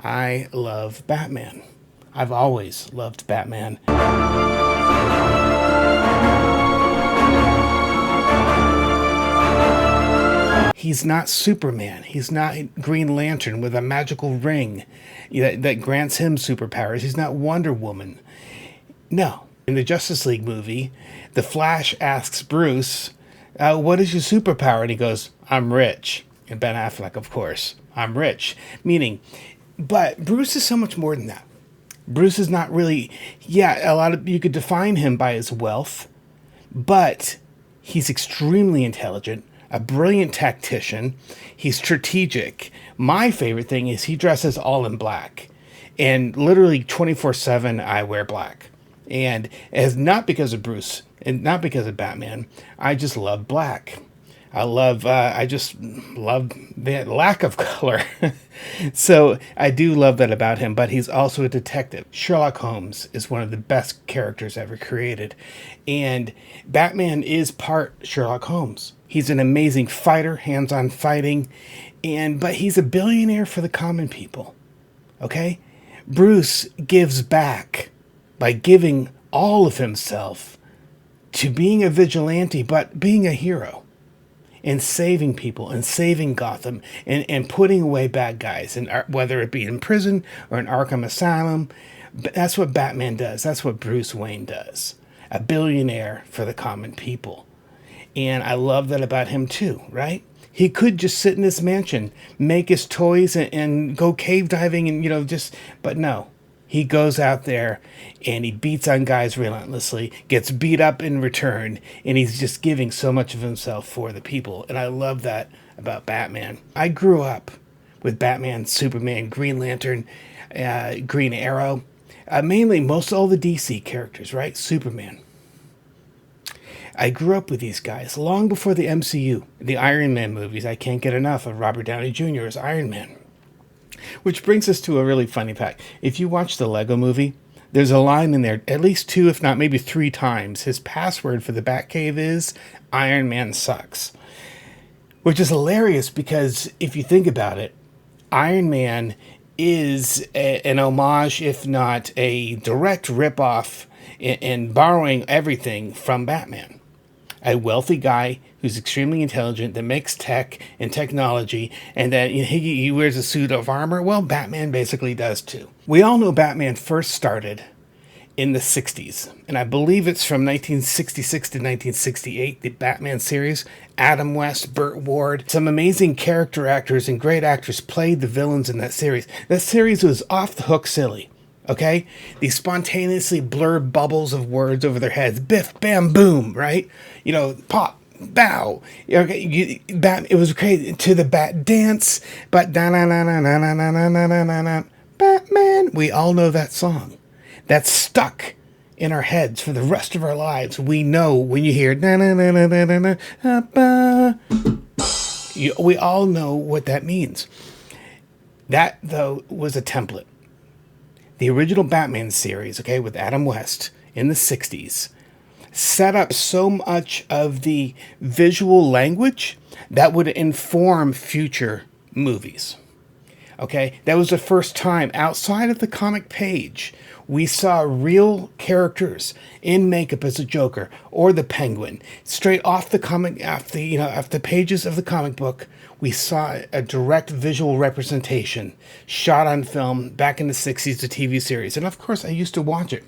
I love Batman. I've always loved Batman. He's not Superman. He's not Green Lantern with a magical ring that grants him superpowers. He's not Wonder Woman. No. In the Justice League movie, the Flash asks Bruce, what is your superpower? And he goes, I'm rich. And Ben Affleck, of course, I'm rich. Meaning, but Bruce is so much more than that. Bruce is not really, yeah, you could define him by his wealth, but he's extremely intelligent, a brilliant tactician. He's strategic. My favorite thing is he dresses all in black. And literally 24/7, I wear black. And it's not because of Bruce and not because of Batman. I just love black. I just love the lack of color. So I do love that about him, but he's also a detective. Sherlock Holmes is one of the best characters ever created. And Batman is part Sherlock Holmes. He's an amazing fighter, hands-on fighting, but he's a billionaire for the common people. Okay? Bruce gives back by giving all of himself to being a vigilante, but being a hero and saving people and saving Gotham and putting away bad guys, and whether it be in prison or in Arkham Asylum. That's what Batman does. That's what Bruce Wayne does. A billionaire for the common people. And I love that about him too, right? He could just sit in his mansion, make his toys and go cave diving and, but no. He goes out there and he beats on guys relentlessly, gets beat up in return, and he's just giving so much of himself for the people. And I love that about Batman. I grew up with Batman, Superman, Green Lantern, Green Arrow, mainly most all the DC characters, right? Superman. I grew up with these guys long before the MCU, the Iron Man movies. I can't get enough of Robert Downey Jr. as Iron Man. Which brings us to a really funny fact. If you watch the Lego movie, there's a line in there, at least 2, if not maybe 3 times. His password for the Batcave is Iron Man sucks. Which is hilarious because if you think about it, Iron Man is an homage, if not a direct ripoff in borrowing everything from Batman. A wealthy guy who's extremely intelligent that makes tech and technology, and that he wears a suit of armor. Well, Batman basically does too. We all know Batman first started in the 60s, and I believe it's from 1966 to 1968, the Batman series. Adam West, Burt Ward, some amazing character actors and great actors played the villains in that series. That series was off the hook silly. Okay? These spontaneously blurred bubbles of words over their heads. Biff, bam, boom, right? Pop, bow. Okay, it was crazy. To the Bat dance, but da-na-na-na-na-na-na-na-na-na. Batman. We all know that song. That's stuck in our heads for the rest of our lives. We know when you hear na-na-na-na-na-na-na, we all know what that means. That, though, was a template. The original Batman series, okay, with Adam West in the 60s, set up so much of the visual language that would inform future movies. Okay, that was the first time outside of the comic page we saw real characters in makeup as a Joker or the Penguin. Straight off the comic, off the pages of the comic book, we saw a direct visual representation shot on film back in the 60s, the TV series. And of course, I used to watch it.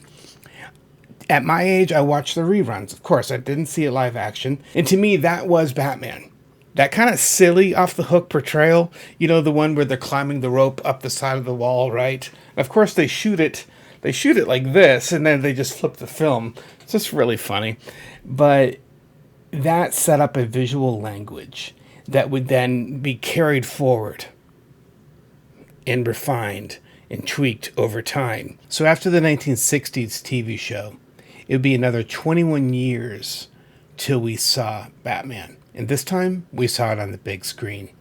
At my age, I watched the reruns. Of course, I didn't see it live action. And to me, that was Batman. That kind of silly, off-the-hook portrayal, the one where they're climbing the rope up the side of the wall, right? Of course, they shoot it like this, and then they just flip the film. It's just really funny. But that set up a visual language that would then be carried forward and refined and tweaked over time. So after the 1960s TV show, it would be another 21 years till we saw Batman. And this time, we saw it on the big screen.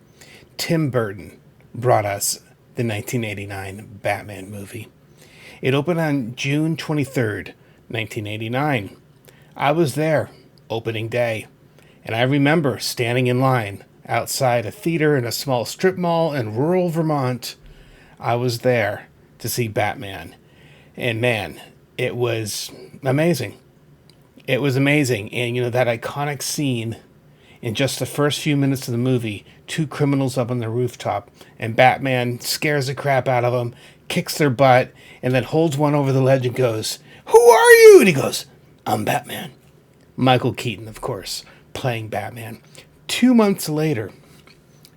Tim Burton brought us the 1989 Batman movie. It opened on June 23rd, 1989. I was there, opening day, and I remember standing in line outside a theater in a small strip mall in rural Vermont. I was there to see Batman. And man, it was amazing. It was amazing. And that iconic scene in just the first few minutes of the movie, two criminals up on the rooftop, and Batman scares the crap out of them, kicks their butt, and then holds one over the ledge and goes, "Who are you?" And he goes, "I'm Batman." Michael Keaton, of course, playing Batman. 2 months later,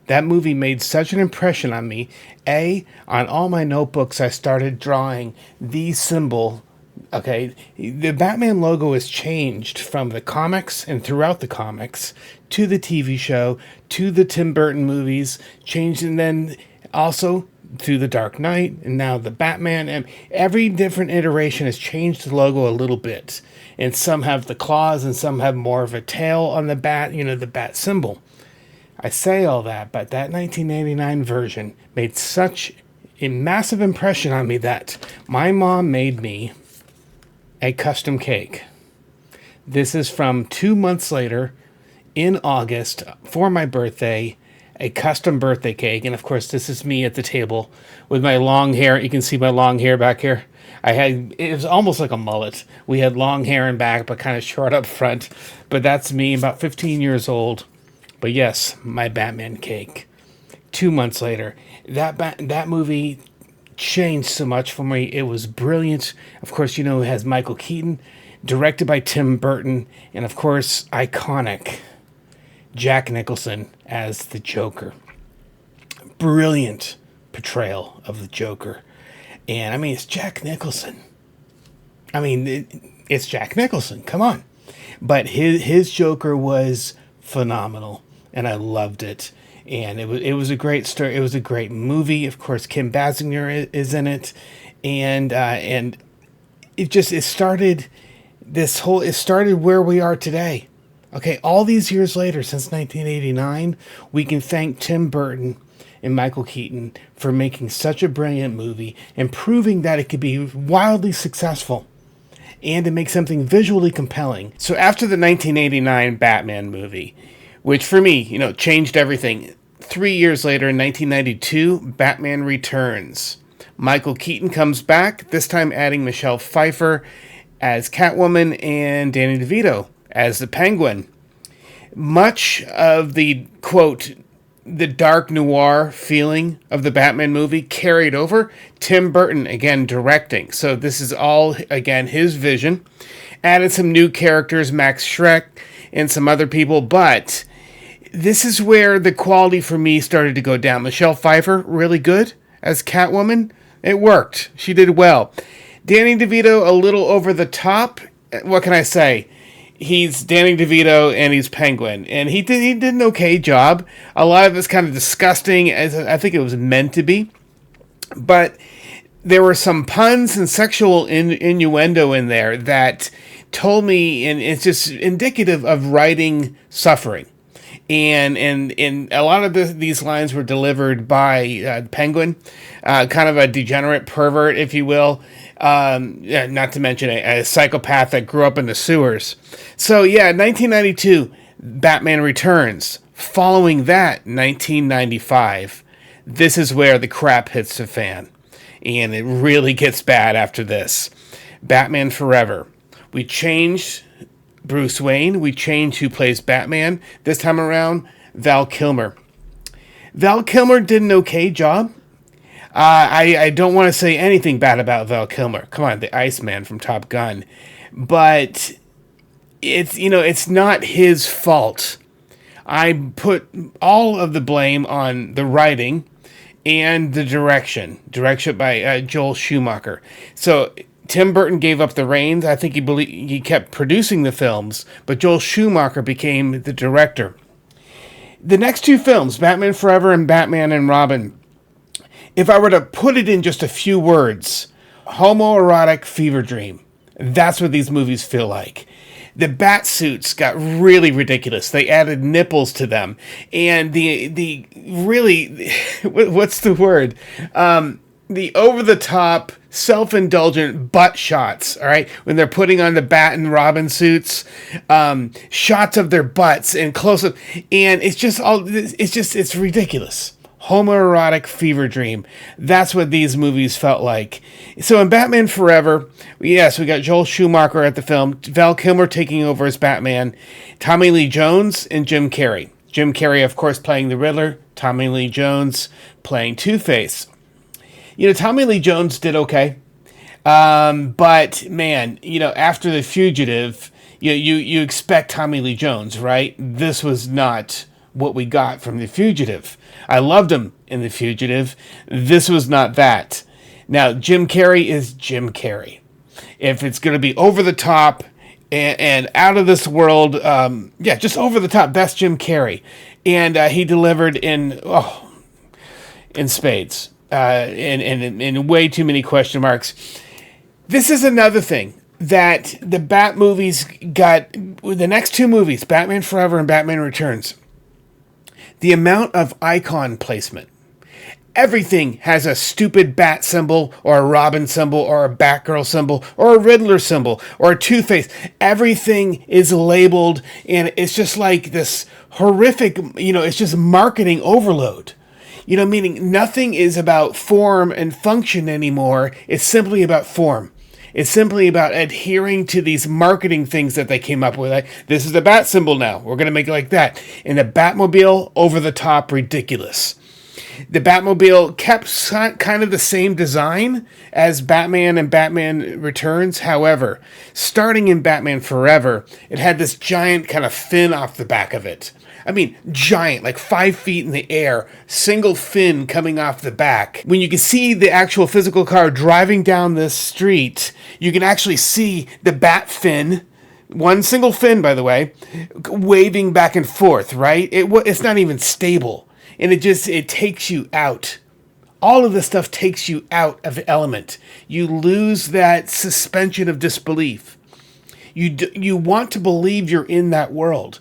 that movie made such an impression on me. On all my notebooks, I started drawing the symbol. Okay, the Batman logo has changed from the comics and throughout the comics to the TV show to the Tim Burton movies, changed, and then also to the Dark Knight, and now the Batman. And every different iteration has changed the logo a little bit. And some have the claws, and some have more of a tail on the bat, the bat symbol. I say all that, but that 1989 version made such a massive impression on me that my mom made me a custom cake. This is from 2 months later in August for my birthday, a custom birthday cake. And of course, this is me at the table with my long hair. You can see my long hair back here. It was almost like a mullet. We had long hair in back, but kind of short up front. But that's me, about 15 years old. But yes, my Batman cake. 2 months later, that movie changed so much for me. It was brilliant. Of course, it has Michael Keaton, directed by Tim Burton, and of course, iconic Jack Nicholson as the Joker. Brilliant portrayal of the Joker. And it's Jack Nicholson. It's Jack Nicholson. Come on. But his Joker was phenomenal, and I loved it. And it was a great story. It was a great movie. Of course, Kim Basinger is in it, and it started where we are today. Okay, all these years later, since 1989, we can thank Tim Burton and Michael Keaton for making such a brilliant movie and proving that it could be wildly successful and to make something visually compelling. So after the 1989 Batman movie, which for me, changed everything. 3 years later, in 1992, Batman Returns. Michael Keaton comes back, this time adding Michelle Pfeiffer as Catwoman and Danny DeVito as the Penguin. Much of the, quote, the dark noir feeling of the Batman movie carried over. Tim Burton, again, directing. So this is all, again, his vision. Added some new characters, Max Schreck and some other people, but this is where the quality for me started to go down. Michelle Pfeiffer, really good as Catwoman. It worked. She did well. Danny DeVito, a little over the top. What can I say? He's Danny DeVito and he's Penguin. And he did an okay job. A lot of it's kind of disgusting, as I think it was meant to be. But there were some puns and sexual innuendo in there that told me, and it's just indicative of writing suffering. And a lot of these lines were delivered by Penguin, kind of a degenerate pervert, if you will. Not to mention a psychopath that grew up in the sewers. So, 1992, Batman Returns. Following that, 1995, this is where the crap hits the fan. And it really gets bad after this. Batman Forever. We changed Bruce Wayne. We changed who plays Batman. This time around, Val Kilmer. Val Kilmer did an okay job. I don't want to say anything bad about Val Kilmer. Come on, the Iceman from Top Gun. But it's not his fault. I put all of the blame on the writing and the direction by Joel Schumacher. So Tim Burton gave up the reins. I think he kept producing the films, but Joel Schumacher became the director. The next two films, Batman Forever and Batman and Robin, if I were to put it in just a few words, homoerotic fever dream. That's what these movies feel like. The bat suits got really ridiculous. They added nipples to them. And the really, what's the word? The over-the-top, self-indulgent butt shots, all right? When they're putting on the Bat and Robin suits, shots of their butts and close-up. And it's ridiculous. homoerotic fever dream. That's what these movies felt like. So in Batman Forever, yes, we got Joel Schumacher at the film, Val Kilmer taking over as Batman, Tommy Lee Jones, and Jim Carrey. Jim Carrey, of course, playing the Riddler, Tommy Lee Jones playing Two-Face. Tommy Lee Jones did okay. But man, after The Fugitive, you expect Tommy Lee Jones, right? This was not what we got from The Fugitive. I loved him in The Fugitive. This was not that. Now, Jim Carrey is Jim Carrey. If it's going to be over the top and out of this world, just over the top, that's Jim Carrey. And he delivered in spades. In way too many question marks. This is another thing that the Bat movies got, the next two movies, Batman Forever and Batman Returns, the amount of icon placement. Everything has a stupid Bat symbol, or a Robin symbol, or a Batgirl symbol, or a Riddler symbol, or a Two-Face. Everything is labeled, and it's just like this horrific, it's just marketing overload. Meaning nothing is about form and function anymore. It's simply about form. It's simply about adhering to these marketing things that they came up with. Like, this is the Bat symbol now. We're going to make it like that. And the Batmobile, over the top, ridiculous. The Batmobile kept kind of the same design as Batman and Batman Returns. However, starting in Batman Forever, it had this giant kind of fin off the back of it. I mean, giant, like 5 feet in the air, single fin coming off the back. When you can see the actual physical car driving down this street, you can actually see the bat fin, one single fin, by the way, waving back and forth, right? It's not even stable. And it takes you out. All of this stuff takes you out of the element. You lose that suspension of disbelief. You want to believe you're in that world.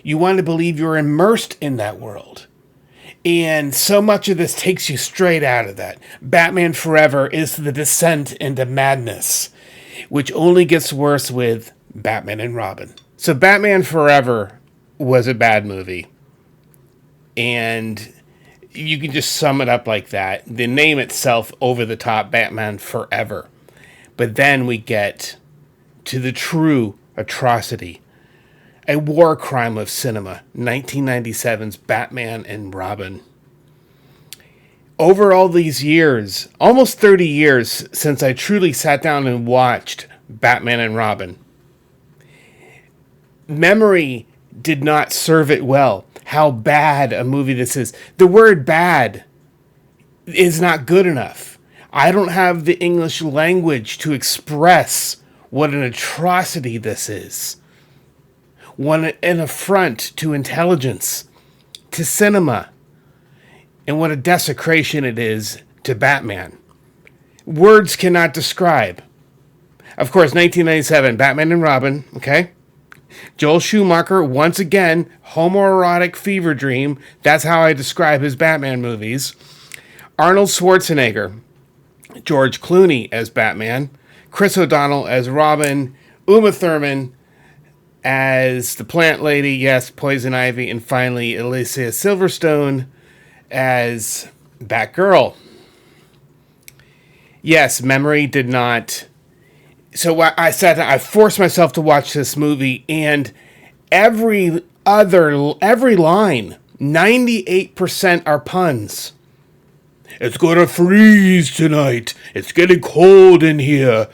You want to believe you're immersed in that world. And so much of this takes you straight out of that. Batman Forever is the descent into madness, which only gets worse with Batman and Robin. So Batman Forever was a bad movie. And you can just sum it up like that. The name itself, over the top, Batman Forever. But then we get to the true atrocity. A war crime of cinema, 1997's Batman and Robin. Over all these years, almost 30 years since I truly sat down and watched Batman and Robin, memory did not serve it well. How bad a movie this is. The word bad is not good enough. I don't have the English language to express what an atrocity this is. An affront to intelligence, to cinema, and what a desecration it is to Batman. Words cannot describe. Of course, 1997, Batman and Robin, okay? Joel Schumacher, once again, homoerotic fever dream. That's how I describe his Batman movies. Arnold Schwarzenegger, George Clooney as Batman, Chris O'Donnell as Robin, Uma Thurman as the plant lady, yes, Poison Ivy, and finally Alicia Silverstone as Batgirl. Yes, memory did not. So I forced myself to watch this movie, and every line, 98% are puns. It's gonna freeze tonight. It's getting cold in here.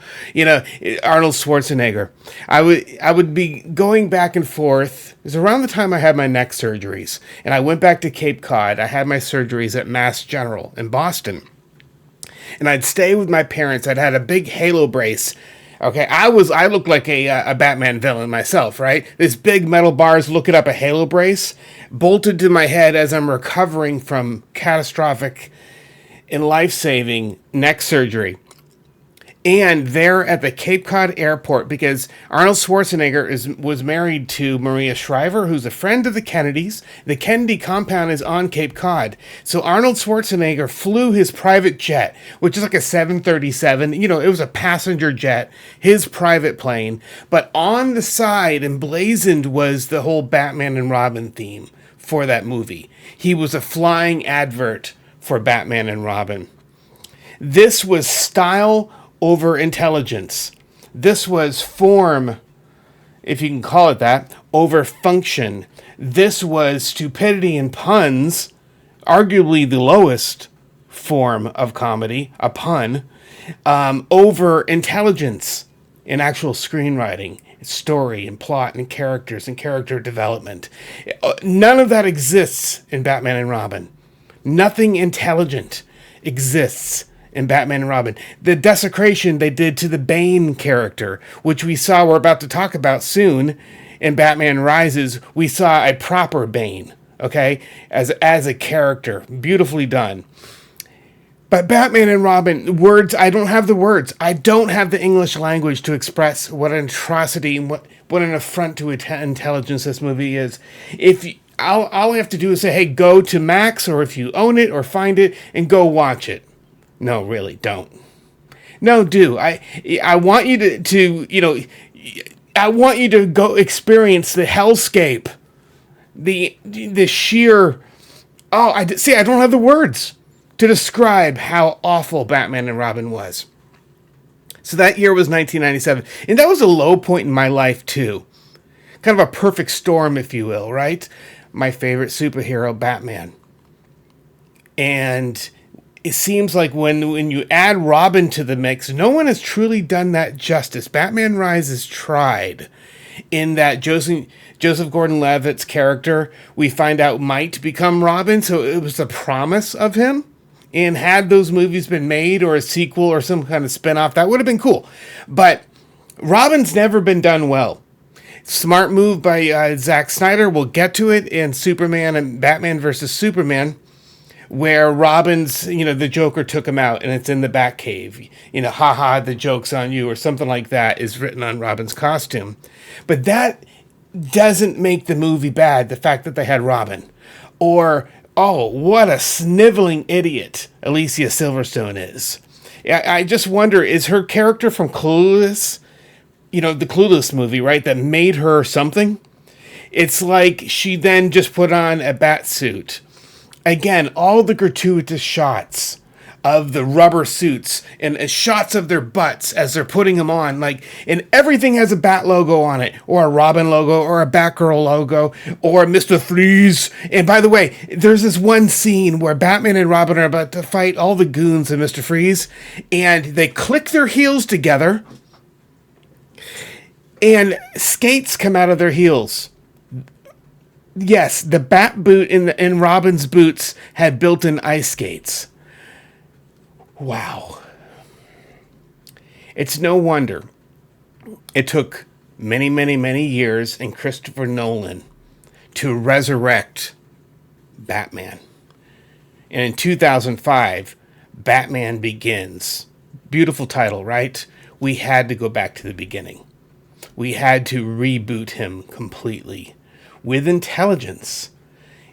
Arnold Schwarzenegger. I would be going back and forth. It was around the time I had my neck surgeries, and I went back to Cape Cod. I had my surgeries at Mass General in Boston, and I'd stay with my parents. I'd had a big halo brace. Okay, I looked like a Batman villain myself, right? This big metal bars looking up a halo brace bolted to my head as I'm recovering from catastrophic and life-saving neck surgery. And there at the Cape Cod airport, because Arnold Schwarzenegger was married to Maria Shriver, who's a friend of the Kennedys. The Kennedy compound is on Cape Cod. So Arnold Schwarzenegger flew his private jet, which is like a 737. It was a passenger jet, his private plane. But on the side, emblazoned, was the whole Batman and Robin theme. for that movie. He was a flying advert for Batman and Robin. This was style over intelligence. This was form, if you can call it that, over function. This was stupidity and puns, arguably the lowest form of comedy, a pun, over intelligence in actual screenwriting, story and plot and characters and character development. None of that exists in Batman and Robin. Nothing intelligent exists in Batman and Robin. The desecration they did to the Bane character, which we saw, we're about to talk about soon, in Batman Rises, we saw a proper Bane, okay, as a character, beautifully done. But Batman and Robin, words, I don't have the words. I don't have the English language to express what an atrocity and what an affront to intelligence this movie is. All I have to do is say, hey, go to Max, or if you own it or find it, and go watch it. No, really, don't. No, do. I want you I want you to go experience the hellscape, the sheer. I don't have the words to describe how awful Batman and Robin was. So that year was 1997, and that was a low point in my life too. Kind of a perfect storm, if you will, right? My favorite superhero, Batman. And it seems like when you add Robin to the mix, no one has truly done that justice. Batman Rises tried, in that Joseph Gordon-Levitt's character, we find out, might become Robin, so it was the promise of him. And had those movies been made, or a sequel, or some kind of spinoff, that would have been cool. But Robin's never been done well. Smart move by Zack Snyder. We'll get to it in Superman and Batman versus Superman, where Robin's, the Joker took him out, and it's in the Batcave. Haha, the joke's on you, or something like that is written on Robin's costume. But that doesn't make the movie bad, the fact that they had Robin. Or, oh, what a sniveling idiot Alicia Silverstone is. I just wonder, is her character from Clueless, the Clueless movie, right, that made her something? It's like she then just put on a bat suit. Again, all the gratuitous shots of the rubber suits and shots of their butts as they're putting them on, and everything has a Bat logo on it, or a Robin logo, or a Batgirl logo, or Mr. Freeze. And by the way, there's this one scene where Batman and Robin are about to fight all the goons of Mr. Freeze, and they click their heels together, and skates come out of their heels. Yes, the Bat boot in Robin's boots had built-in ice skates. Wow. It's no wonder it took many, many, many years and Christopher Nolan to resurrect Batman. And in 2005, Batman Begins. Beautiful title, right? We had to go back to the beginning. We had to reboot him completely with intelligence.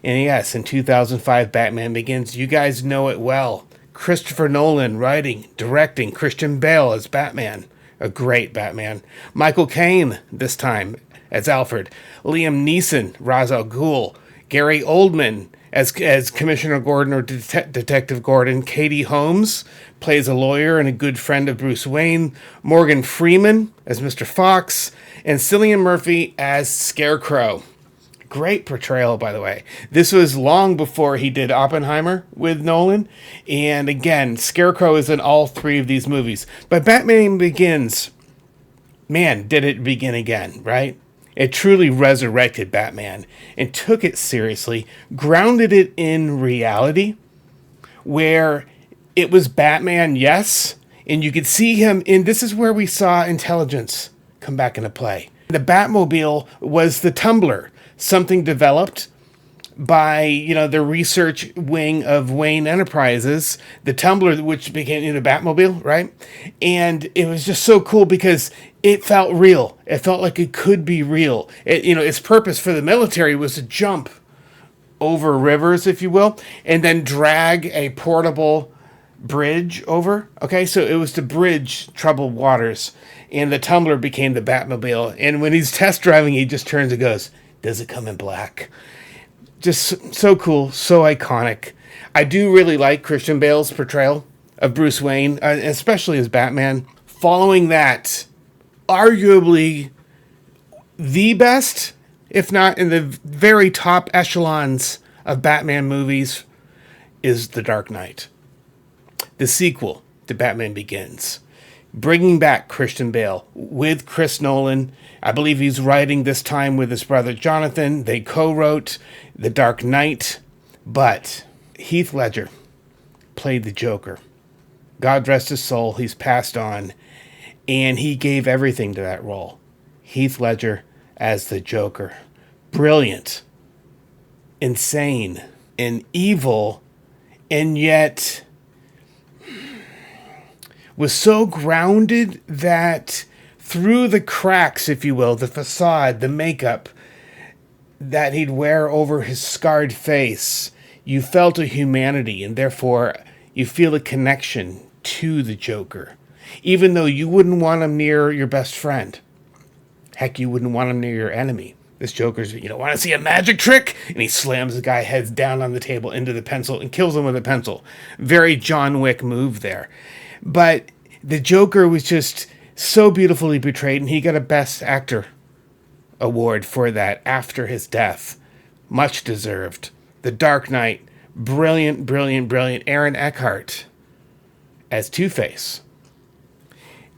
And yes, in 2005, Batman Begins. You guys know it well. Christopher Nolan writing, directing, Christian Bale as Batman. A great Batman. Michael Caine, this time, as Alfred. Liam Neeson, Ra's al Ghul. Gary Oldman as Commissioner Gordon, or Detective Gordon. Katie Holmes plays a lawyer and a good friend of Bruce Wayne. Morgan Freeman as Mr. Fox. And Cillian Murphy as Scarecrow. Great portrayal, by the way. This was long before he did Oppenheimer with Nolan. And again, Scarecrow is in all three of these movies. But Batman Begins, man, did it begin again, right? It truly resurrected Batman and took it seriously, grounded it in reality, where it was Batman, yes, and you could see him in, this is where we saw intelligence come back into play. The Batmobile was the Tumbler, something developed by, the research wing of Wayne Enterprises, the Tumbler, which became the Batmobile, right? And it was just so cool because it felt real. It felt like it could be real. Its purpose for the military was to jump over rivers, if you will, and then drag a portable bridge over. Okay, so it was to bridge troubled waters, and the Tumbler became the Batmobile. And when he's test driving, he just turns and goes, "Does it come in black?" Just so cool, so iconic. I do really like Christian Bale's portrayal of Bruce Wayne, especially as Batman. Following that, arguably the best, if not in the very top echelons of Batman movies, is The Dark Knight, the sequel to Batman Begins, bringing back Christian Bale with Chris Nolan. I believe he's writing this time with his brother Jonathan. They co-wrote The Dark Knight, but Heath Ledger played the Joker. God rest his soul, he's passed on, and he gave everything to that role. Heath Ledger as the Joker. Brilliant, insane, and evil, and yet was so grounded that through the cracks, if you will, the facade, the makeup that he'd wear over his scarred face, you felt a humanity, and therefore you feel a connection to the Joker, even though you wouldn't want him near your best friend. Heck, you wouldn't want him near your enemy. This Joker's, you don't want to see a magic trick? And he slams the guy heads down on the table into the pencil and kills him with a pencil. Very John Wick move there. But the Joker was just so beautifully portrayed, and he got a Best Actor award for that after his death. Much deserved. The Dark Knight, brilliant, brilliant, brilliant. Aaron Eckhart as Two-Face.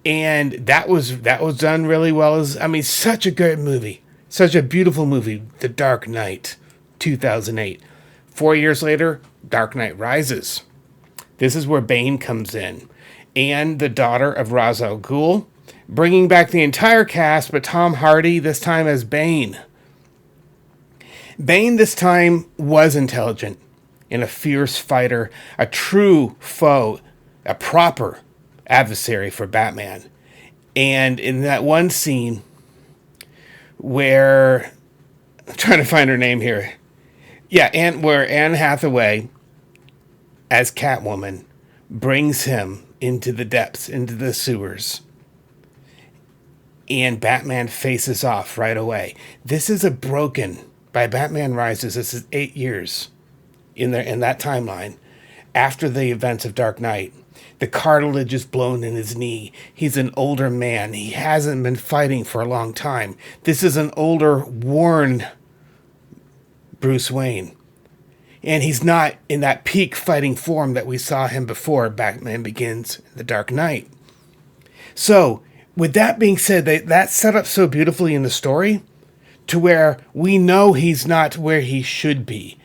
And that was done really well. Such a good movie. Such a beautiful movie, The Dark Knight, 2008. 4 years later, Dark Knight Rises. This is where Bane comes in. And the daughter of Ra's al Ghul, bringing back the entire cast, but Tom Hardy this time as Bane. Bane this time was intelligent and a fierce fighter, a true foe, a proper adversary for Batman. And in that one scene where, I'm trying to find her name here. Yeah, where Anne Hathaway, as Catwoman, brings him into the depths, into the sewers. And Batman faces off right away. This is by Batman Rises, this is 8 years in that timeline after the events of Dark Knight. The cartilage is blown in his knee. He's an older man. He hasn't been fighting for a long time. This is an older, worn Bruce Wayne. And he's not in that peak fighting form that we saw him before Batman Begins, The Dark Knight. So, with that being said, that's set up so beautifully in the story to where we know he's not where he should be.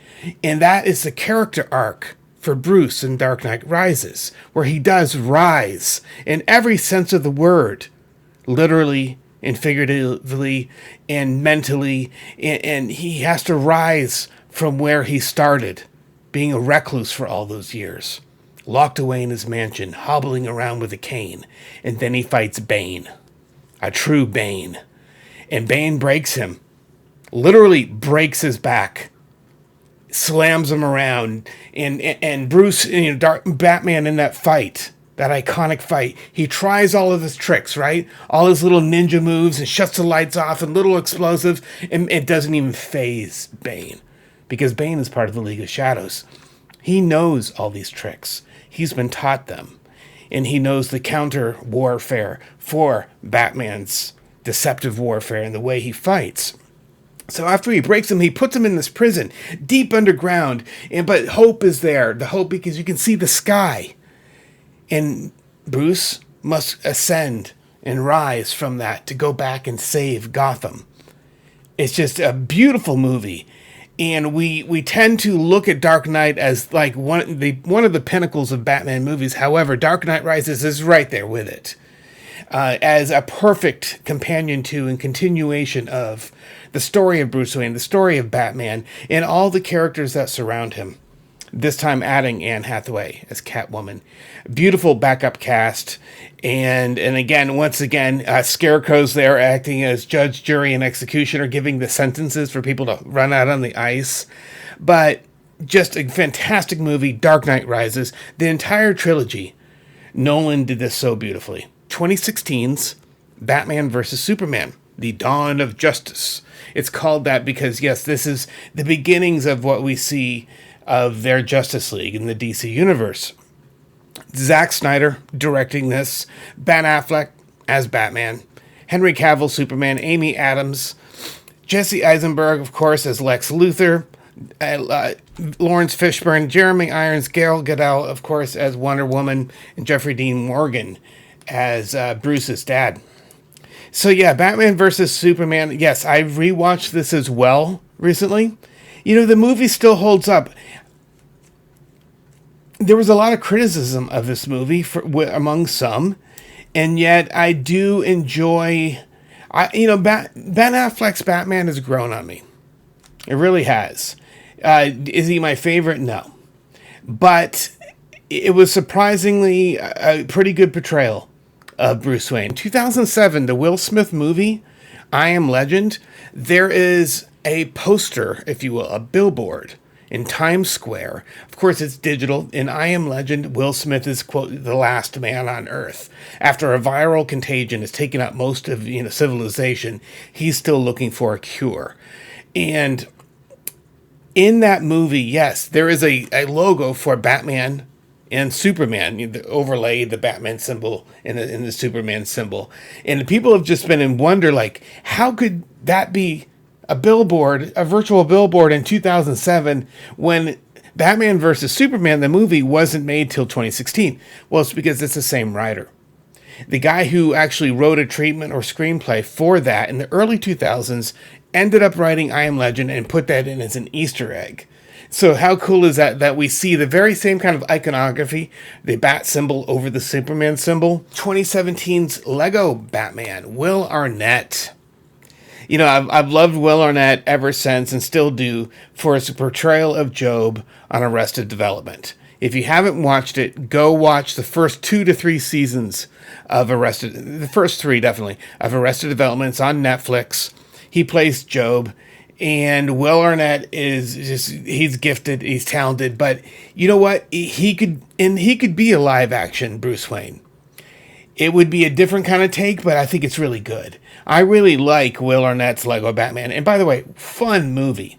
And that is the character arc for Bruce in Dark Knight Rises, where he does rise in every sense of the word, literally and figuratively and mentally, and he has to rise from where he started, being a recluse for all those years, locked away in his mansion, hobbling around with a cane, and then he fights Bane, a true Bane, and Bane breaks him, literally breaks his back, slams him around, and Bruce, Batman in that fight, that iconic fight, he tries all of his tricks, right? All his little ninja moves and shuts the lights off and little explosives, and it doesn't even faze Bane, because Bane is part of the League of Shadows. He knows all these tricks. He's been taught them, and he knows the counter warfare for Batman's deceptive warfare and the way he fights. So after he breaks him, he puts him in this prison, deep underground, but hope is there. The hope because you can see the sky. And Bruce must ascend and rise from that to go back and save Gotham. It's just a beautiful movie. And we tend to look at Dark Knight as like one of the pinnacles of Batman movies. However, Dark Knight Rises is right there with it. As a perfect companion to and continuation of the story of Bruce Wayne, the story of Batman, and all the characters that surround him. This time adding Anne Hathaway as Catwoman. Beautiful backup cast. And again, once again, Scarecrow's there acting as judge, jury, and executioner, giving the sentences for people to run out on the ice. But just a fantastic movie, Dark Knight Rises. The entire trilogy, Nolan did this so beautifully. 2016's Batman vs. Superman. The Dawn of Justice. It's called that because, yes, this is the beginnings of what we see of their Justice League in the DC Universe. Zack Snyder directing this, Ben Affleck as Batman, Henry Cavill Superman, Amy Adams, Jesse Eisenberg, of course, as Lex Luthor, Lawrence Fishburne, Jeremy Irons, Gal Gadot, of course, as Wonder Woman, and Jeffrey Dean Morgan as Bruce's dad. So yeah, Batman versus Superman. Yes, I rewatched this as well recently. You know, the movie still holds up. There was a lot of criticism of this movie among some, and yet I do enjoy. Ben Affleck's Batman has grown on me. It really has. Is he my favorite? No, but it was surprisingly a pretty good portrayal of Bruce Wayne. 2007, the Will Smith movie, I Am Legend. There is a poster, if you will, a billboard in Times Square. Of course, it's digital. In I Am Legend, Will Smith is, quote, the last man on Earth. After a viral contagion has taken out most of civilization, he's still looking for a cure. And in that movie, yes, there is a logo for Batman and Superman, the overlay, the Batman symbol and the Superman symbol. And people have just been in wonder, like, how could that be a billboard, a virtual billboard in 2007 when Batman versus Superman, the movie, wasn't made till 2016? Well, it's because it's the same writer. The guy who actually wrote a treatment or screenplay for that in the early 2000s ended up writing I Am Legend and put that in as an Easter egg. So how cool is that we see the very same kind of iconography, the bat symbol over the Superman symbol. 2017's Lego Batman, Will Arnett. You know, I've loved Will Arnett ever since and still do for his portrayal of Job on Arrested Development. If you haven't watched it, go watch the first 2 to 3 seasons of the first 3 definitely, of Arrested Development. It's on Netflix. He plays Job. And Will Arnett is he's gifted, he's talented, but you know what? He could be a live action Bruce Wayne. It would be a different kind of take, but I think it's really good. I really like Will Arnett's Lego Batman. And by the way, fun movie.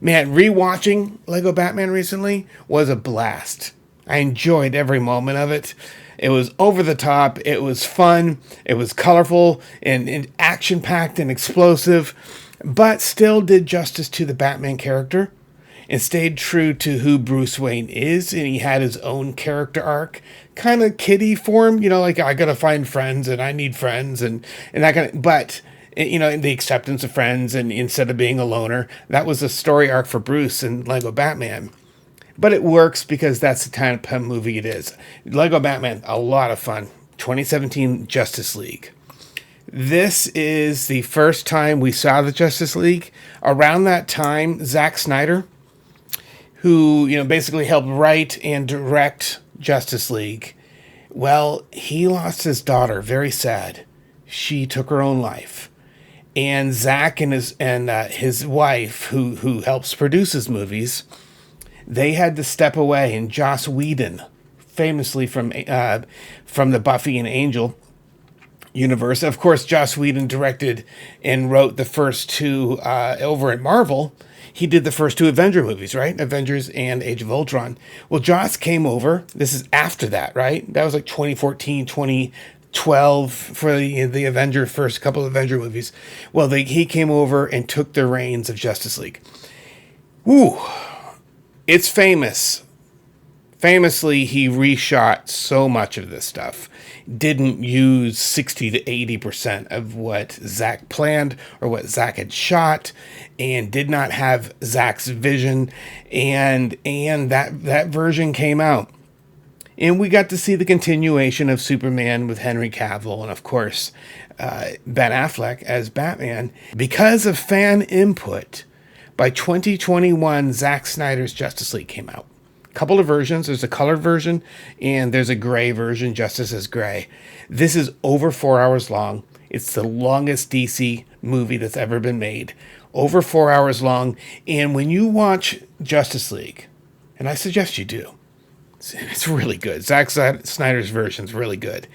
Man, rewatching Lego Batman recently was a blast. I enjoyed every moment of it. It was over the top, it was fun, it was colorful and action-packed and explosive, but still did justice to the Batman character and stayed true to who Bruce Wayne is. And he had his own character arc, kind of kiddie form, like I gotta find friends and I need friends and that kind of, but the acceptance of friends and instead of being a loner, that was a story arc for Bruce and Lego Batman. But it works because that's the kind of movie it is. Lego Batman, a lot of fun. 2017 Justice League. This is the first time we saw the Justice League. Around that time, Zack Snyder, who basically helped write and direct Justice League, well, he lost his daughter. Very sad. She took her own life, and Zack and his wife, who helps produce his movies, they had to step away. And Joss Whedon, famously from the Buffy and Angel universe. Of course, Joss Whedon directed and wrote the first 2 over at Marvel. He did the first 2 Avenger movies, right? Avengers and Age of Ultron. Well, Joss came over. This is after that, right? That was like 2014, 2012 for the Avenger, first couple of Avenger movies. Well, he came over and took the reins of Justice League. Woo! It's famous. Famously, he reshot so much of this stuff. Didn't use 60 to 80% of what Zack planned or what Zack had shot, and did not have Zack's vision, and that version came out. And we got to see the continuation of Superman with Henry Cavill and, of course, Ben Affleck as Batman. Because of fan input, by 2021, Zack Snyder's Justice League came out. Couple of versions. There's a colored version and there's a gray version, Justice is Gray. This is over 4 hours long. It's the longest DC movie that's ever been made. Over 4 hours long. And when you watch Justice League, and I suggest you do, It's really good. Zack Snyder's version is really good.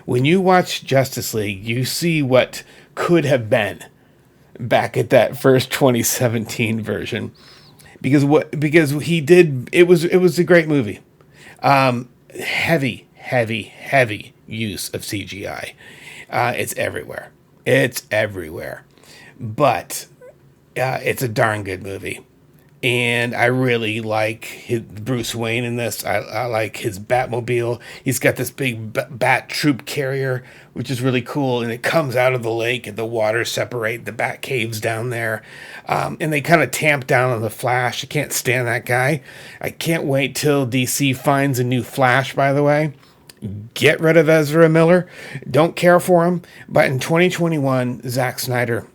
When you watch Justice League, you see what could have been back at that first 2017 version, because he did, it was a great movie. Heavy use of CGI. It's everywhere. It's everywhere. But it's a darn good movie. And I really like Bruce Wayne in this. I like his Batmobile. He's got this big bat troop carrier, which is really cool. And it comes out of the lake and the waters separate the bat caves down there. And they kind of tamp down on the Flash. I can't stand that guy. I can't wait till DC finds a new Flash, by the way. Get rid of Ezra Miller. Don't care for him. But in 2021, Zack Snyder,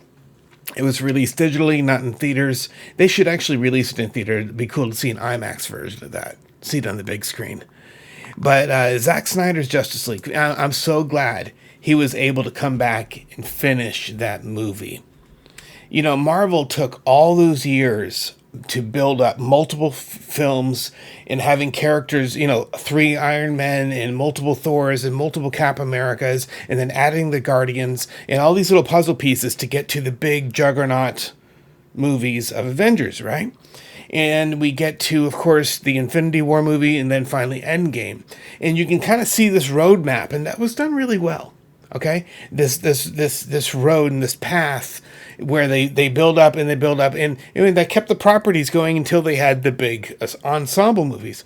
it was released digitally, not in theaters. They should actually release it in theater. It'd be cool to see an IMAX version of that. See it on the big screen. But Zack Snyder's Justice League, I'm so glad he was able to come back and finish that movie. You know, Marvel took all those years to build up multiple films and having characters, 3 Iron Men and multiple Thors and multiple Cap Americas, and then adding the Guardians and all these little puzzle pieces to get to the big juggernaut movies of Avengers, right? And we get to, of course, the Infinity War movie and then finally Endgame. And you can kind of see this roadmap, and that was done really well. Okay? This road and this path where they build up and they build up, and they kept the properties going until they had the big ensemble movies.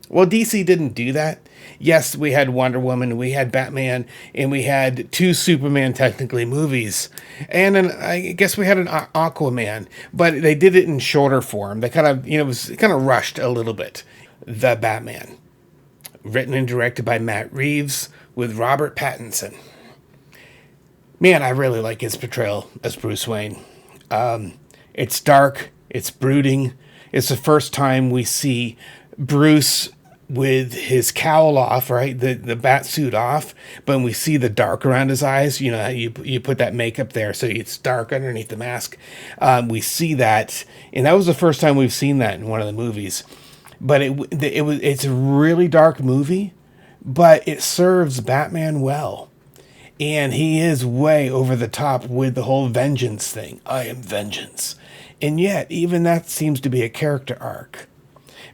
Well, DC didn't do that. Yes, we had Wonder Woman, we had Batman, and we had 2 Superman technically movies, and I guess we had an Aquaman, but they did it in shorter form. They kind of, it was kind of rushed a little bit. The Batman, written and directed by Matt Reeves with Robert Pattinson. Man, I really like his portrayal as Bruce Wayne. It's dark, it's brooding. It's the first time we see Bruce with his cowl off, right? The bat suit off, but when we see the dark around his eyes, you put that makeup there so it's dark underneath the mask. We see that, and that was the first time we've seen that in one of the movies. But it's a really dark movie, but it serves Batman well. And he is way over the top with the whole vengeance thing. I am vengeance. And yet, even that seems to be a character arc.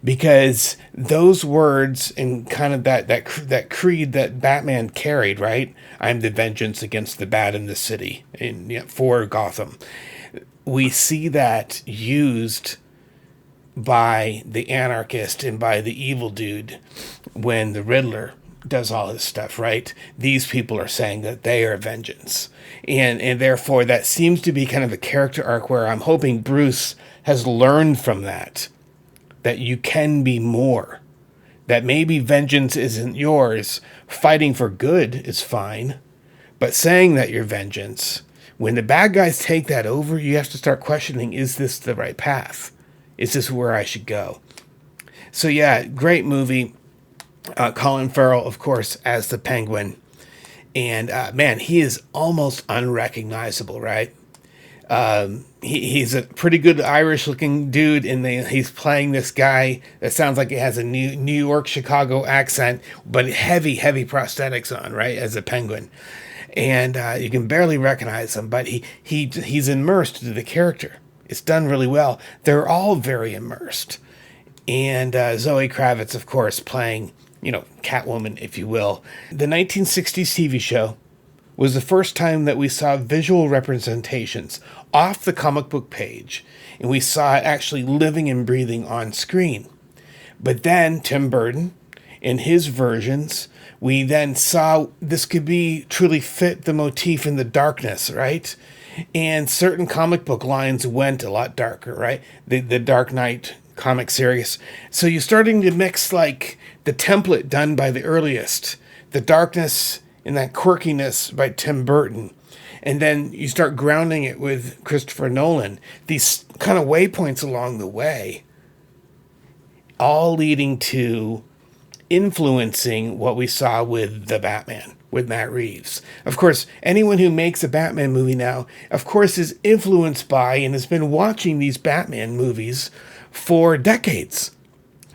Because those words and kind of that creed that Batman carried, right? I'm the vengeance against the bad in the city and for Gotham. We see that used by the anarchist and by the evil dude when the Riddler does all this stuff, right? These people are saying that they are vengeance. And therefore that seems to be kind of a character arc where I'm hoping Bruce has learned from that you can be more. That maybe vengeance isn't yours. Fighting for good is fine. But saying that you're vengeance, when the bad guys take that over, you have to start questioning, is this the right path? Is this where I should go? So yeah, great movie. Colin Farrell, of course, as the Penguin. And man, he is almost unrecognizable, right? He's a pretty good Irish-looking dude, and he's playing this guy that sounds like he has a New York, Chicago accent, but heavy prosthetics on, right, as a Penguin. And you can barely recognize him, but he's immersed into the character. It's done really well. They're all very immersed. And Zoe Kravitz, of course, playing Catwoman, if you will. The 1960s TV show was the first time that we saw visual representations off the comic book page, and we saw it actually living and breathing on screen. But then Tim Burton, in his versions, we then saw this could be truly fit the motif in the darkness, right? And certain comic book lines went a lot darker, right? The Dark Knight comic series. So you're starting to mix like the template done by the earliest, the darkness and that quirkiness by Tim Burton. And then you start grounding it with Christopher Nolan. These kind of waypoints along the way, all leading to influencing what we saw with the Batman, with Matt Reeves. Of course, anyone who makes a Batman movie now, of course, is influenced by and has been watching these Batman movies for decades.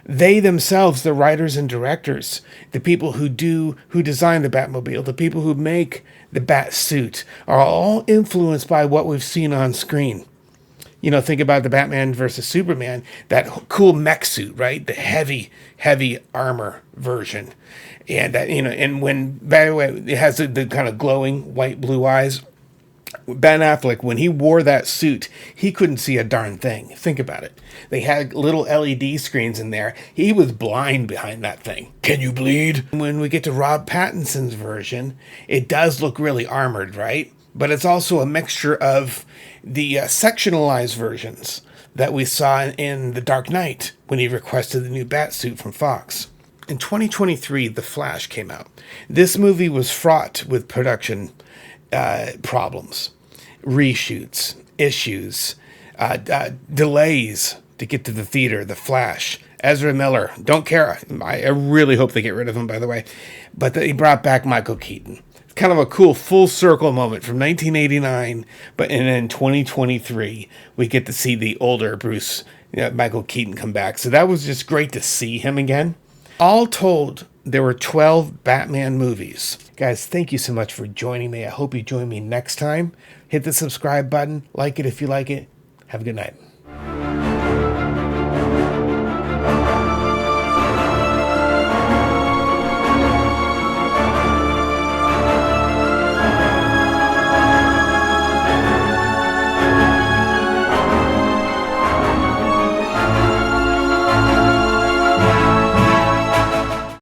They themselves, the writers and directors, the people who design the Batmobile, the people who make the bat suit, are all influenced by what we've seen on screen. You know, think about the Batman versus Superman, that cool mech suit, right? The heavy, heavy armor version. And that, and when, by the way, it has the kind of glowing white, blue eyes. Ben Affleck, when he wore that suit, he couldn't see a darn thing. Think about it. They had little LED screens in there. He was blind behind that thing. Can you bleed? When we get to Rob Pattinson's version, it does look really armored, right? But it's also a mixture of the sectionalized versions that we saw in The Dark Knight when he requested the new Batsuit from Fox. In 2023, The Flash came out. This movie was fraught with production problems, reshoots, issues, delays to get to the theater. The Flash, Ezra Miller, don't care. I really hope they get rid of him, by the way. But they brought back Michael Keaton. It's kind of a cool full circle moment from 1989, and in 2023 we get to see the older Bruce, Michael Keaton, come back. So that was just great to see him again. All told, there were 12 Batman movies. Guys, thank you so much for joining me. I hope you join me next time. Hit the subscribe button. Like it if you like it. Have a good night.